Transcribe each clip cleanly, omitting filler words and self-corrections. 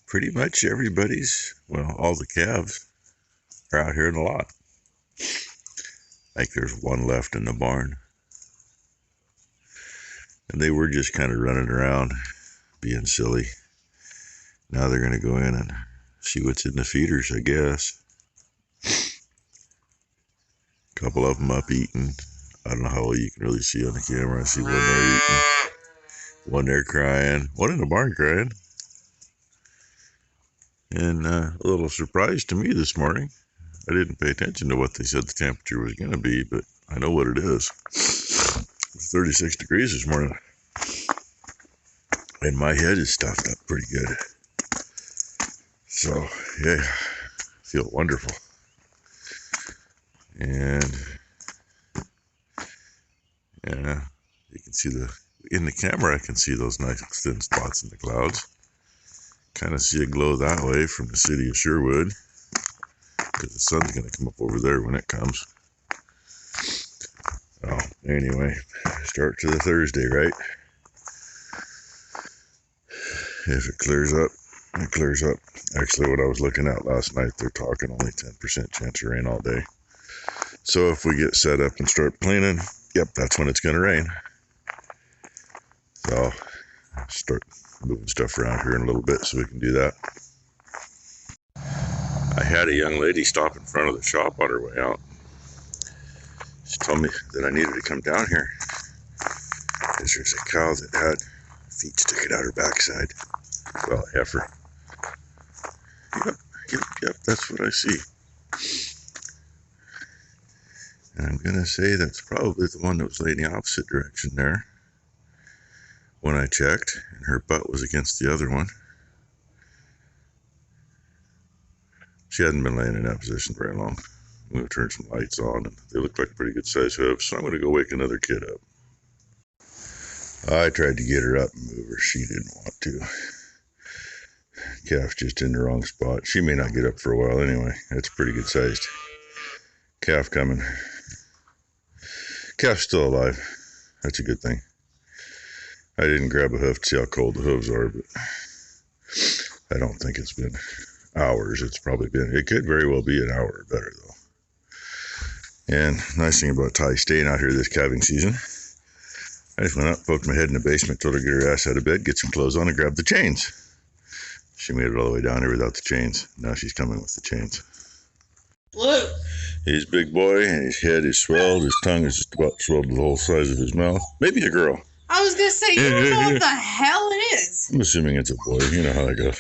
pretty much everybody's, well, all the calves are out here in the lot. Like there's one left in the barn. And they were just kind of running around, being silly. Now they're going to go in and see what's in the feeders, I guess. A couple of them up eating. I don't know how well you can really see on the camera. I see one there eating, one there crying, one in the barn crying. And a little surprise to me this morning. I didn't pay attention to what they said the temperature was going to be, but I know what it is. It's 36 degrees this morning. And my head is stuffed up pretty good. So, yeah, I feel wonderful. And, yeah, you can see in the camera, I can see those nice thin spots in the clouds. Kind of see a glow that way from the city of Sherwood, because the sun's going to come up over there when it comes. Oh, anyway, start to the Thursday, right? If it clears up, it clears up. Actually, what I was looking at last night, they're talking only 10% chance of rain all day. So if we get set up and start cleaning, yep, that's when it's going to rain. So I'll start moving stuff around here in a little bit so we can do that. I had a young lady stop in front of the shop on her way out. She told me that I needed to come down here because there's a cow that had feet sticking out her backside. Well, a heifer. Yep, that's what I see. And I'm going to say that's probably the one that was laying the opposite direction there when I checked, and her butt was against the other one. She hadn't been laying in that position very long. I'm going to turn some lights on, and they look like pretty good size hooves, so I'm going to go wake another kid up. I tried to get her up and move her. She didn't want to. Calf's just in the wrong spot. She may not get up for a while anyway. That's pretty good sized. Calf coming. Calf's still alive. That's a good thing. I didn't grab a hoof to see how cold the hooves are, but I don't think it's been hours. It's probably been, it could very well be an hour or better though. And nice thing about Ty staying out here this calving season, I just went up, poked my head in the basement, told her to get her ass out of bed, get some clothes on, and grab the chains. She made it all the way down here without the chains. Now she's coming with the chains. Blue. He's a big boy, and his head is swelled. His tongue is just about swelled to the whole size of his mouth. Maybe a girl. I was going to say, you don't know what the hell it is. I'm assuming it's a boy. You know how that goes.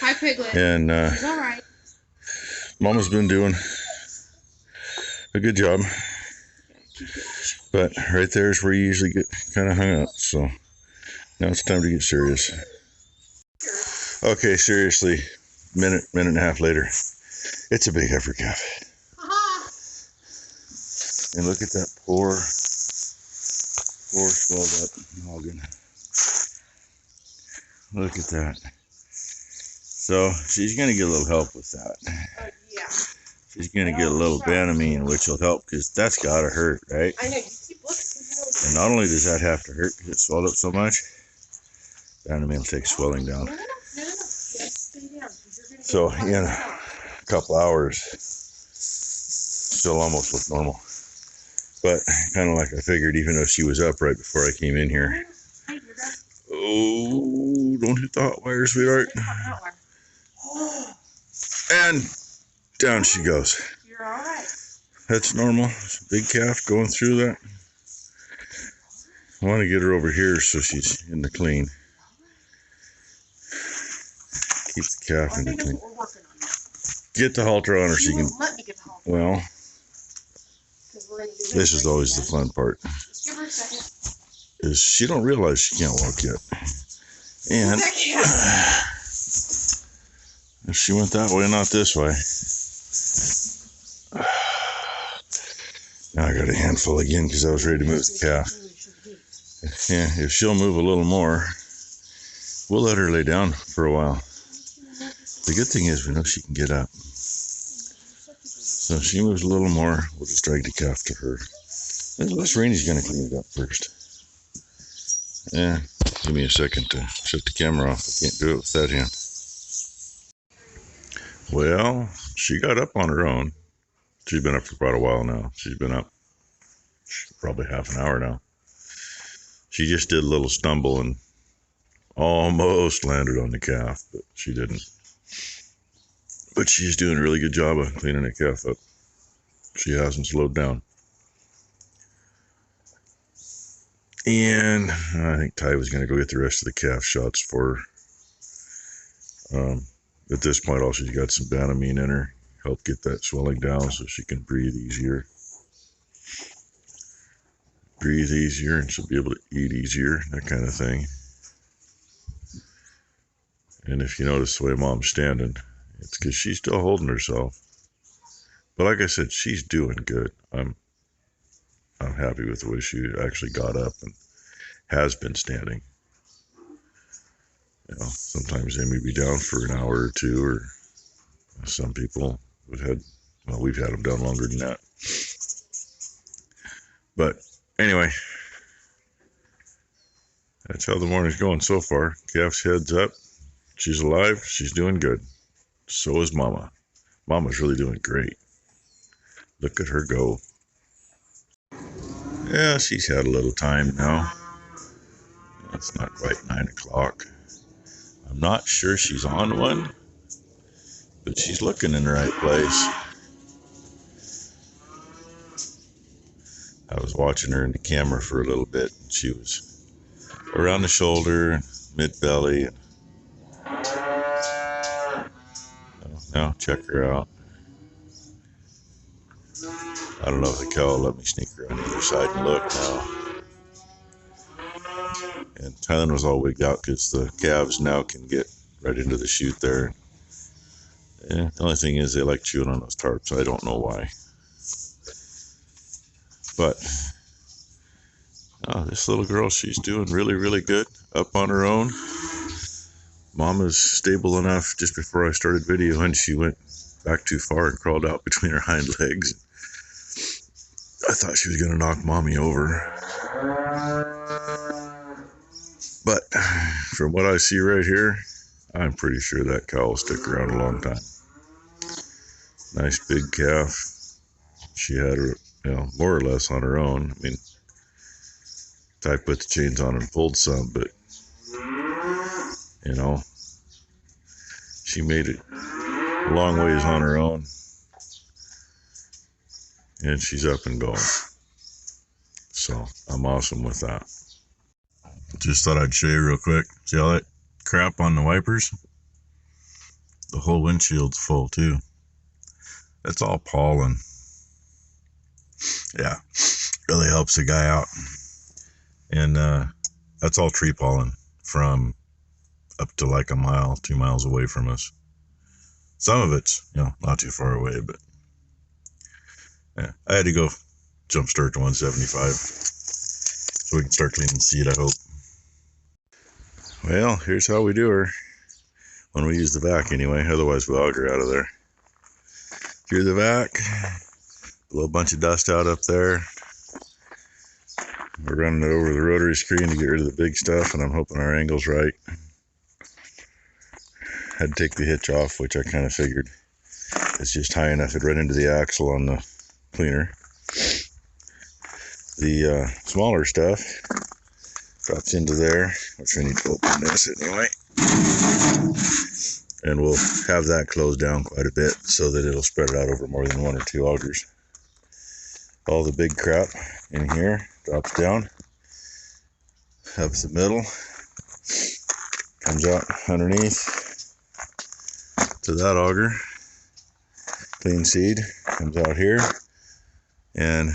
Hi, Piglet. And He's all right. Mama's been doing a good job. But right there is where you usually get kind of hung up. So now it's time to get serious. Okay, seriously, minute and a half later, it's a big heifer calf. And look at that poor swelled up noggin. Look at that. So she's going to get a little help with that. Yeah. She's going to get a little Banamine, which will help because that's got to hurt, right? I know, you keep looking. And not only does that have to hurt because it swelled up so much, Banamine will take swelling down. So in a couple hours, still almost look normal. But kind of like I figured, even though she was up right before I came in here. Oh, don't hit the hot wire, sweetheart. And down she goes. You're all right. That's normal. It's a big calf going through that. I want to get her over here so she's in the clean. Keep the calf in the clean. Get the halter on her so you can. Well, this is always the fun part. Give her a second. Is she don't realize she can't walk yet. And if she went that way, not this way. Now I got a handful again because I was ready to move the calf. Yeah, if she'll move a little more, we'll let her lay down for a while. The good thing is we know she can get up. So if she moves a little more, we'll just drag the calf to her. Unless Rainey's going to clean it up first. Yeah, give me a second to shut the camera off. I can't do it with that hand. Well, she got up on her own. She's been up for quite a while now. She's been up probably half an hour now. She just did a little stumble and almost landed on the calf, but she didn't. But she's doing a really good job of cleaning the calf up. She hasn't slowed down. And I think Ty was going to go get the rest of the calf shots for her. At this point, all she's got some Banamine in her. Help get that swelling down so she can breathe easier. Breathe easier and she'll be able to eat easier, that kind of thing. And if you notice the way Mom's standing, it's because she's still holding herself. But like I said, she's doing good. I'm happy with the way she actually got up and has been standing. You know, sometimes they may be down for an hour or two, or some people we've had them down longer than that. But anyway, that's how the morning's going so far. Calf's head's up. She's alive. She's doing good. So is Mama. Mama's really doing great. Look at her go. Yeah, she's had a little time now. It's not quite 9 o'clock. I'm not sure she's on one, but she's looking in the right place. I was watching her in the camera for a little bit. She was around the shoulder, mid-belly. Now check her out. I don't know if the cow will let me sneak her on the other side and look now. And Tylen was all wigged out because the calves now can get right into the chute there. And the only thing is they like chewing on those tarps. I don't know why. But this little girl, she's doing really, really good up on her own. Mama's stable enough. Just before I started videoing, she went back too far and crawled out between her hind legs. I thought she was going to knock Mommy over. But from what I see right here, I'm pretty sure that cow will stick around a long time. Nice big calf. She had her, more or less on her own. I mean, Ty put the chains on and pulled some, but, she made it a long ways on her own. And she's up and going. So I'm awesome with that. Just thought I'd show you real quick. See all that crap on the wipers? The whole windshield's full too. That's all pollen. Yeah, really helps the guy out. And that's all tree pollen from up to like a mile, 2 miles away from us. Some of it's, not too far away, but yeah, I had to go jump start to 175 so we can start cleaning the seed, I hope. Well, here's how we do her when we use the vac anyway. Otherwise, we'll auger out of there. Through the vac, blow a bunch of dust out up there. We're running it over the rotary screen to get rid of the big stuff, and I'm hoping our angle's right. Had to take the hitch off, which I kind of figured. It's just high enough it right into the axle on the cleaner. The smaller stuff drops into there, which I need to open this anyway. And we'll have that closed down quite a bit so that it'll spread it out over more than 1 or 2 augers. All the big crap in here drops down, up the middle, comes out underneath to that auger. Clean seed comes out here, and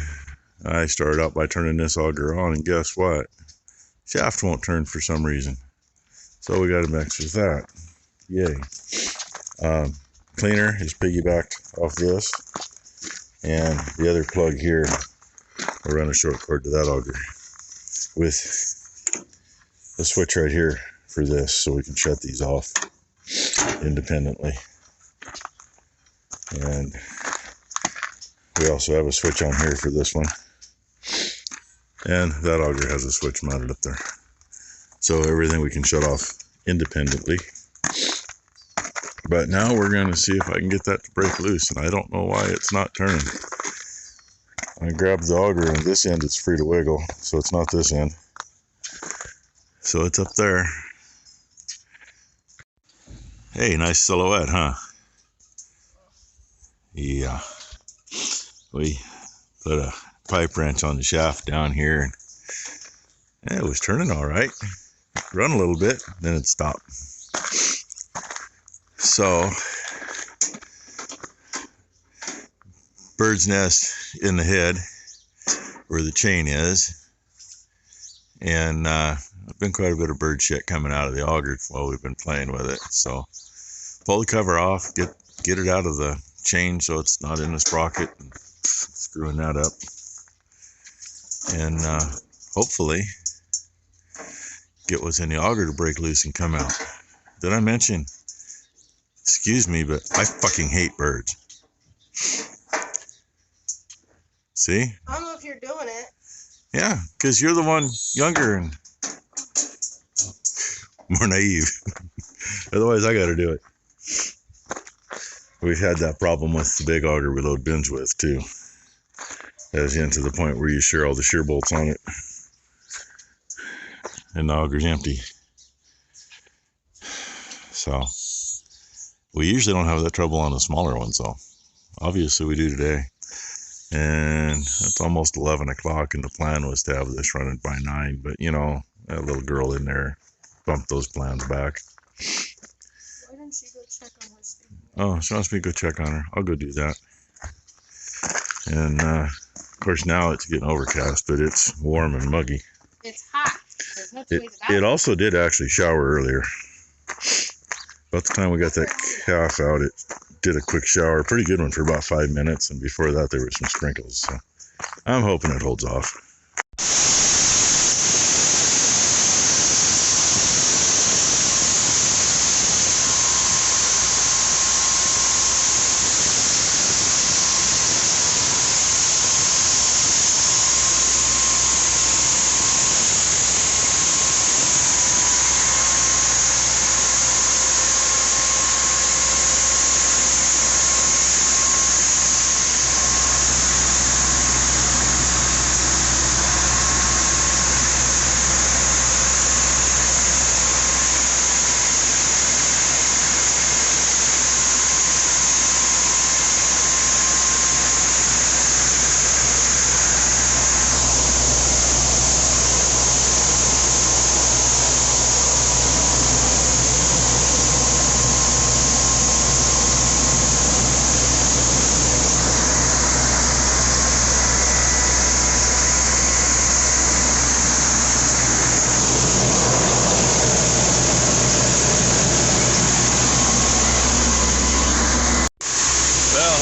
I started out by turning this auger on, and guess what? Shaft won't turn for some reason, so we got to mix with that. Yay. Cleaner is piggybacked off this, and the other plug here will run a short cord to that auger with a switch right here for this, so we can shut these off independently. And we also have a switch on here for this one, and that auger has a switch mounted up there, so everything we can shut off independently. But now we're going to see if I can get that to break loose, and I don't know why it's not turning. I grabbed the auger, and this end it's free to wiggle, so it's not this end. So it's up there. Hey, nice silhouette, huh? Yeah. We put a pipe wrench on the shaft down here, and it was turning all right. Run a little bit, then it stopped. So, bird's nest in the head where the chain is, and been quite a bit of bird shit coming out of the auger while we've been playing with it. So pull the cover off, get it out of the chain so it's not in the sprocket, and screwing that up, and hopefully get what's in the auger to break loose and come out. Did I mention, excuse me, but I fucking hate birds. See? I don't know if you're doing it. Yeah, because you're the one younger and more naive. Otherwise, I got to do it. We've had that problem with the big auger we load bins with, too. As in to the point where you shear all the shear bolts on it, and the auger's empty. So, we usually don't have that trouble on the smaller ones, though. Obviously, we do today. And it's almost 11 o'clock, and the plan was to have this running by 9. But, you know, that little girl in there bumped those plans back. Why didn't she go check on her speaking? Oh, she wants me to go check on her. I'll go do that. And, of course, now it's getting overcast, but it's warm and muggy. It's hot. There's no two ways about It also did actually shower earlier. About the time we got that calf out, it did a quick shower, pretty good one for about 5 minutes, and before that there were some sprinkles, so I'm hoping it holds off.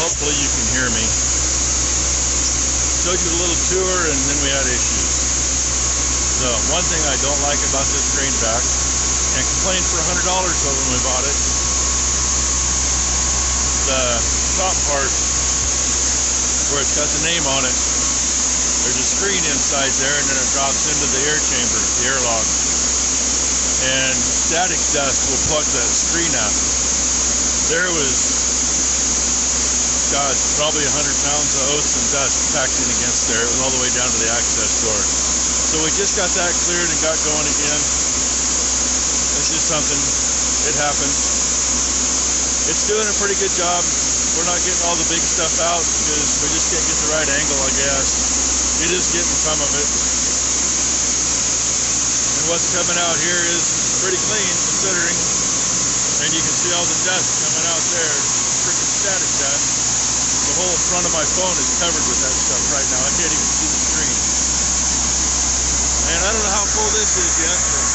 Hopefully you can hear me. Showed you a little tour, and then we had issues. So one thing I don't like about this grain back, and complained for $100 over when we bought it, the top part where it's got the name on it, there's a screen inside there, and then it drops into the air chamber, the airlock, and static dust will plug that screen out. There was, God, probably 100 pounds of oats and dust packed in against there. It was all the way down to the access door. So we just got that cleared and got going again. It's just something, it happens. It's doing a pretty good job. We're not getting all the big stuff out because we just can't get the right angle, I guess. It is getting some of it. And what's coming out here is pretty clean considering. And you can see all the dust coming out there. Freaking static dust. The whole front of my phone is covered with that stuff right now. I can't even see the screen. And I don't know how full this is yet, but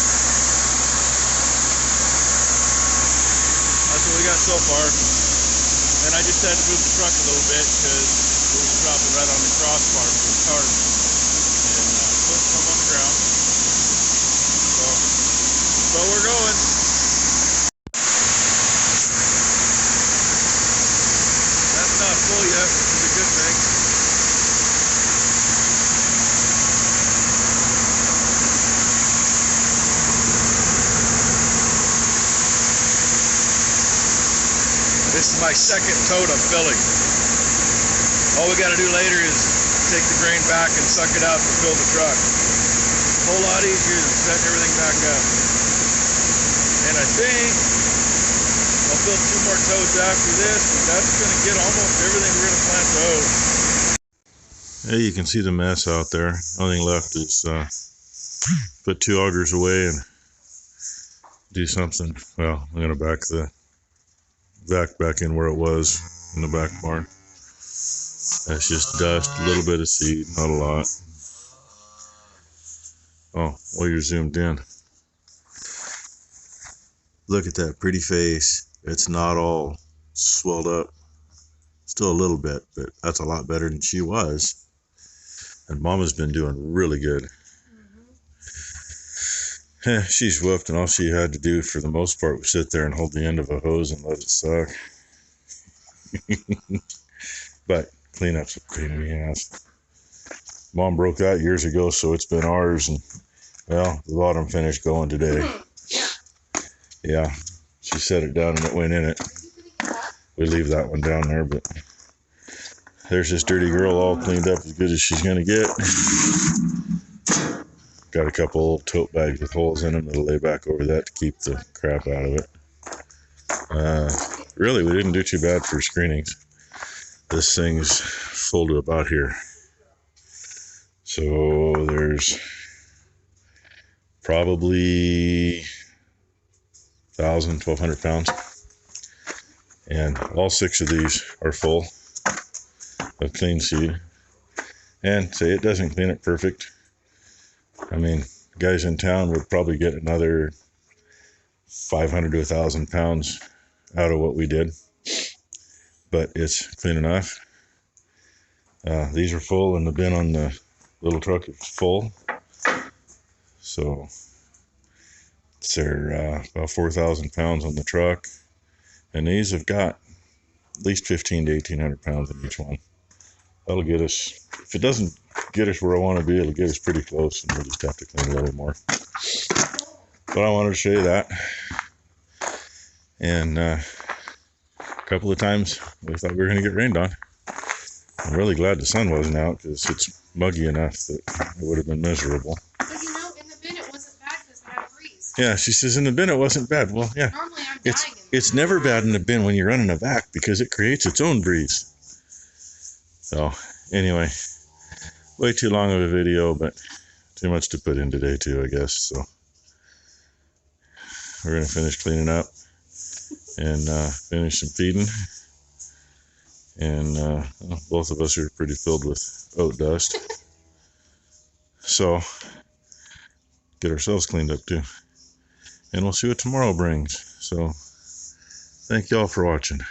that's what we got so far. And I just had to move the truck a little bit because it was dropping right on the crossbar for the cars. And put some on the ground. So we're going. That's not full yet, which is a good thing. my second tote I'm filling. All we got to do later is take the grain back and suck it out to fill the truck. A whole lot easier than setting everything back up. And I think I'll fill 2 more totes after this, but that's going to get almost everything we're going to plant to hoe. Hey, you can see the mess out there. Only thing left is put 2 augers away and do something. Well, I'm going to back the vac back in where it was in the back barn. That's just dust, a little bit of seed, not a lot. Oh, well, you're zoomed in. Look at that pretty face. It's not all swelled up. Still a little bit, but that's a lot better than she was. And Mama's been doing really good. She's whooped, and all she had to do for the most part was sit there and hold the end of a hose and let it suck. But cleanup's a pain in the ass. Mom broke that years ago, so it's been ours, and well, the bottom finished going today. Yeah, she set it down and it went in it. We leave that one down there, but there's this dirty girl all cleaned up as good as she's gonna get. Got a couple old tote bags with holes in them that'll lay back over that to keep the crap out of it. Really, we didn't do too bad for screenings. This thing's full to about here. So there's probably 1,000, 1,200 pounds. And all 6 of these are full of clean seed. And say it doesn't clean it perfect. I mean, guys in town would probably get another 500 to 1,000 pounds out of what we did, but it's clean enough. These are full, and the bin on the little truck is full, so they're about 4,000 pounds on the truck, and these have got at least 15 to 1,800 pounds in each one. That'll get us, if it doesn't get us where I want to be, it'll get us pretty close, and we'll just have to clean a little more. But I wanted to show you that. And a couple of times we thought we were going to get rained on. I'm really glad the sun wasn't out, because it's muggy enough that it would have been miserable. But you know, in the bin it wasn't bad because it had a breeze. Yeah, she says in the bin it wasn't bad. Well, yeah. Normally I'm dying in It's never bad in the bin when you're running a vac, because it creates its own breeze. So, anyway, way too long of a video, but too much to put in today too, I guess. So, we're going to finish cleaning up and finish some feeding. And well, both of us are pretty filled with oat dust. So, get ourselves cleaned up too. And we'll see what tomorrow brings. So, thank y'all for watching.